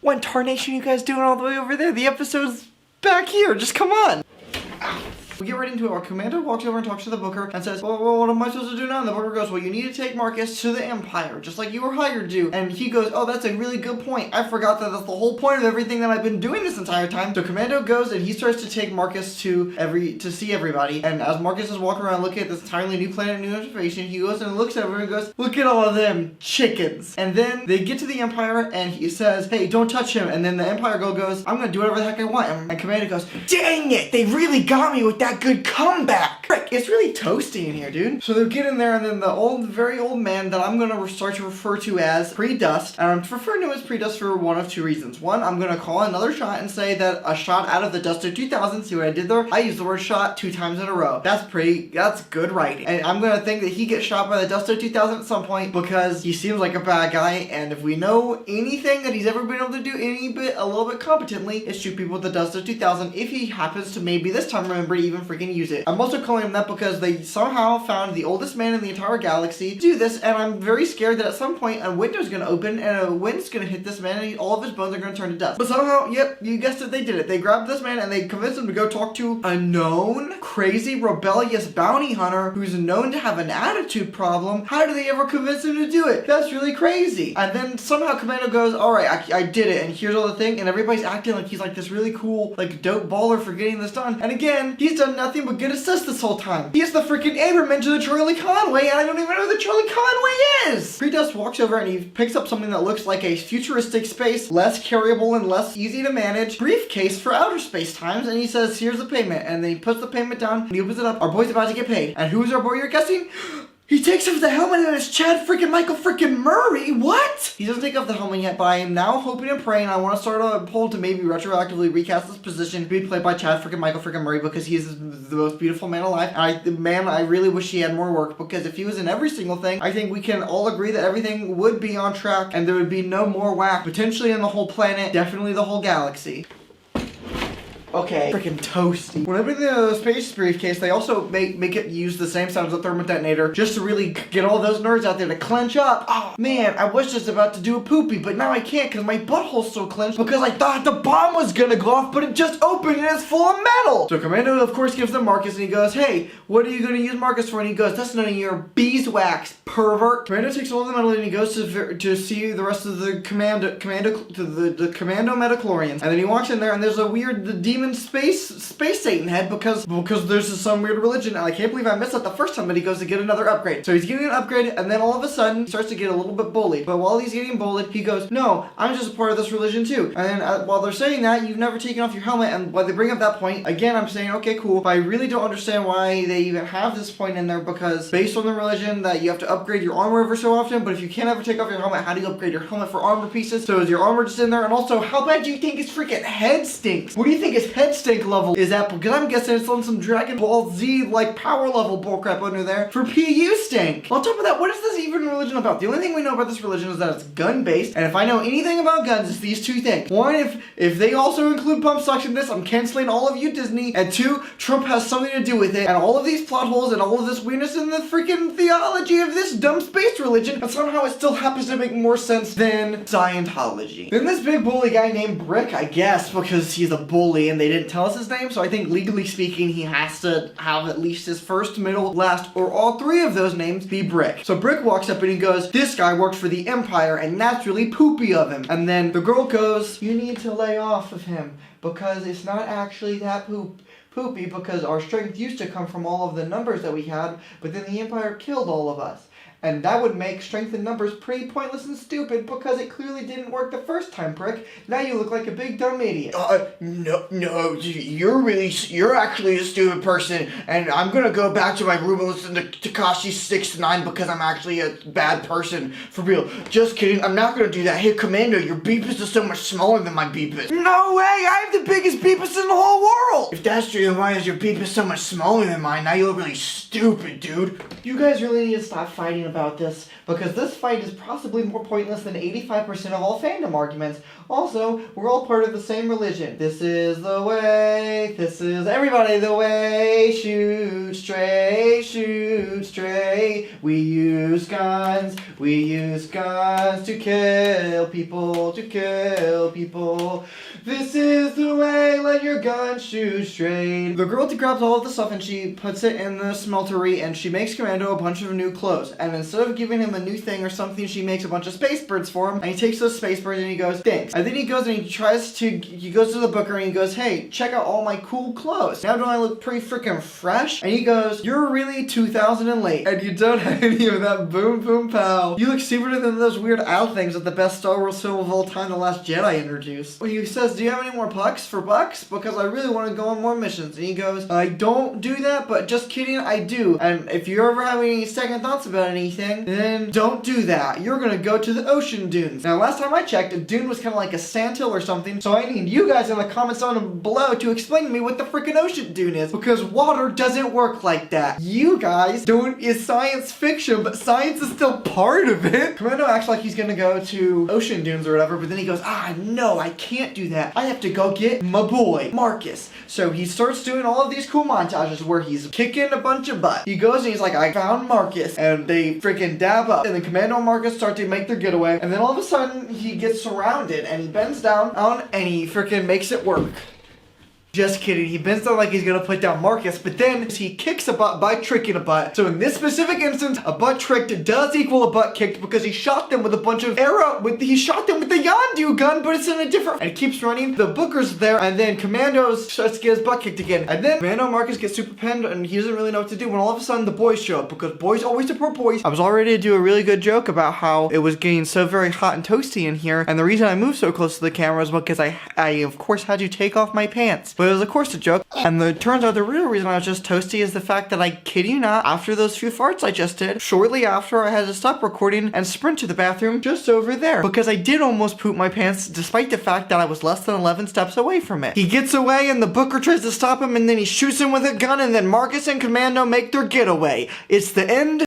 What in tarnation are you guys doing all the way over there? The episode's back here. Just come on. We get right into it. Our commander walks over and talks to the booker and says, well, what am I supposed to do now? And the booker goes, well, you need to take Marcus to the Empire, just like you were hired to. And he goes, oh, that's a really good point. I forgot that that's the whole point of everything that I've been doing this entire time. So Commando goes and he starts to take Marcus to see everybody. And as Marcus is walking around looking at this entirely new planet, new information, he goes and looks at everyone and goes, look at all of them chickens. And then they get to the Empire and he says, hey, don't touch him. And then the Empire girl goes, I'm gonna do whatever the heck I want. And Commando goes, dang it, they really got me with that good comeback. Frick, it's really toasty in here, dude. So they get in there and then the very old man that I'm gonna start to refer to as Pre-Dust, and I'm referring to him as Pre-Dust for one of two reasons. One, I'm gonna call another shot and say that a shot out of the Duster 2000, see what I did there? I used the word shot 2 times in a row. That's good writing. And I'm gonna think that he gets shot by the Duster 2000 at some point because he seems like a bad guy, and if we know anything that he's ever been able to do a little bit competently, is shoot people with the Duster 2000 if he happens to maybe this time remember to even freaking use it. I'm also calling him that because they somehow found the oldest man in the entire galaxy to do this, and I'm very scared that at some point a window's gonna open and a wind's gonna hit this man and all of his bones are gonna turn to dust. But somehow, yep, you guessed it, they did it. They grabbed this man and they convinced him to go talk to a known, crazy, rebellious bounty hunter who's known to have an attitude problem. How do they ever convince him to do it? That's really crazy. And then somehow Commando goes, alright, I did it, and here's all the thing, and everybody's acting like he's like this really cool, like dope baller for getting this done. And again, he's done nothing but get assist this whole time. He is the freaking Aberman to the Charlie Conway, and I don't even know who the Charlie Conway is! Pre-Dust walks over and he picks up something that looks like a futuristic space, less carryable and less easy to manage briefcase for outer space times, and he says, here's the payment, and then he puts the payment down, and he opens it up. Our boy's about to get paid. And who's our boy you're guessing? He takes off the helmet and it's Chad freaking Michael freaking Murray. What? He doesn't take off the helmet yet, but I am now hoping and praying. I want to start a poll to maybe retroactively recast this position to be played by Chad freaking Michael freaking Murray because he is the most beautiful man alive. And I really wish he had more work because if he was in every single thing, I think we can all agree that everything would be on track and there would be no more whack, potentially in the whole planet, definitely the whole galaxy. Okay, freaking toasty. When opening the space briefcase, they also make it use the same sound as a thermal detonator just to really get all those nerds out there to clench up. Oh man, I was just about to do a poopy, but now I can't because my butthole's so clenched because I thought the bomb was gonna go off, but it just opened and it's full of metal. So Commando, of course, gives them Marcus and he goes, hey, what are you gonna use Marcus for? And he goes, that's none of your beeswax, pervert. Commando takes all the metal and he goes to see the rest of the commando Metachlorians. And then he walks in there and there's a weird demon space Satan head because there's some weird religion, and I can't believe I missed that the first time, but he goes to get another upgrade. So he's getting an upgrade, and then all of a sudden he starts to get a little bit bullied. But while he's getting bullied, he goes, no, I'm just a part of this religion too. And then while they're saying that, you've never taken off your helmet, and while they bring up that point, again, I'm saying, okay, cool, but I really don't understand why they even have this point in there, because based on the religion that you have to upgrade your armor ever so often, but if you can't ever take off your helmet, how do you upgrade your helmet for armor pieces? So is your armor just in there? And also, how bad do you think his freaking head stinks? What do you think his head stink level is at? Because I'm guessing it's on some Dragon Ball Z like power level bullcrap under there for PU stink. On top of that, what is this even religion about? The only thing we know about this religion is that it's gun based, and if I know anything about guns, it's these two things. One, if they also include pump stocks in this, I'm canceling all of you Disney, and two, Trump has something to do with it, and all of these plot holes and all of this weirdness in the freaking theology of this dumb space religion, and somehow it still happens to make more sense than Scientology. Then this big bully guy named Brick, I guess, because he's a bully and they didn't tell us his name, so I think legally speaking he has to have at least his first, middle, last, or all three of those names be Brick. So Brick walks up and he goes, this guy worked for the Empire and that's really poopy of him. And then the girl goes, you need to lay off of him because it's not actually that poopy because our strength used to come from all of the numbers that we had, but then the Empire killed all of us. And that would make strength in numbers pretty pointless and stupid because it clearly didn't work the first time, Brick. Now you look like a big dumb idiot. No, you're actually a stupid person, and I'm gonna go back to my room and listen to Tekashi 6ix9ine because I'm actually a bad person. For real. Just kidding, I'm not gonna do that. Hey, Commando, your beepus is so much smaller than my beepus. No way, I have the biggest beepus in the whole world! If that's true, then why is your beepus so much smaller than mine? Now you look really stupid, dude. You guys really need to stop fighting about this, because this fight is possibly more pointless than 85% of all fandom arguments. Also, we're all part of the same religion. This is the way, this is everybody the way, shoot straight. We use guns to kill people, This is the way, let your gun shoot straight. The girl grabs all of the stuff and she puts it in the smeltery and she makes Commando a bunch of new clothes. And instead of giving him a new thing or something, she makes a bunch of space birds for him. And he takes those space birds and he goes, thanks. And then he goes and he goes to the booker and he goes, hey, check out all my cool clothes. Now don't I look pretty freaking fresh? And he goes, you're really 2000 and late. And you don't have any of that boom boom pow. You look stupider than those weird owl things that the best Star Wars film of all time, The Last Jedi, introduced. When he says, do you have any more pucks for bucks? Because I really want to go on more missions. And he goes, I don't do that, but just kidding, I do. And if you ever have any second thoughts about anything, then don't do that. You're gonna go to the ocean dunes. Now, last time I checked, a dune was kind of like a sandhill or something, so I need you guys in the comments down below to explain to me what the freaking ocean dune is, because water doesn't work like that. You guys, dune is science fiction, but science is still part of it. Commando acts like he's gonna go to ocean dunes or whatever, but then he goes, no, I can't do that. I have to go get my boy, Marcus. So he starts doing all of these cool montages where he's kicking a bunch of butt. He goes and he's like, I found Marcus, and they freaking dab up, and then Commando and Marcus start to make their getaway, and then all of a sudden he gets surrounded, and he bends down, and he freaking makes it work. Just kidding, he bends down like he's gonna put down Marcus, but then he kicks a butt by tricking a butt. So in this specific instance, a butt tricked does equal a butt kicked because he shot them with a bunch of he shot them with the Yondu gun, but it's in a different, and it keeps running. The Booker's there, and then Commando starts to get his butt kicked again. And then Commando and Marcus get super penned, and he doesn't really know what to do when all of a sudden the boys show up, because boys always support boys. I was all ready to do a really good joke about how it was getting so very hot and toasty in here, and the reason I moved so close to the camera is because I of course had to take off my pants. But it was of course a joke, and it turns out the real reason I was just toasty is the fact that I kid you not, after those few farts I just did, shortly after I had to stop recording and sprint to the bathroom just over there, because I did almost poop my pants despite the fact that I was less than 11 steps away from it. He gets away and the Booker tries to stop him, and then he shoots him with a gun, and then Marcus and Commando make their getaway. It's the end.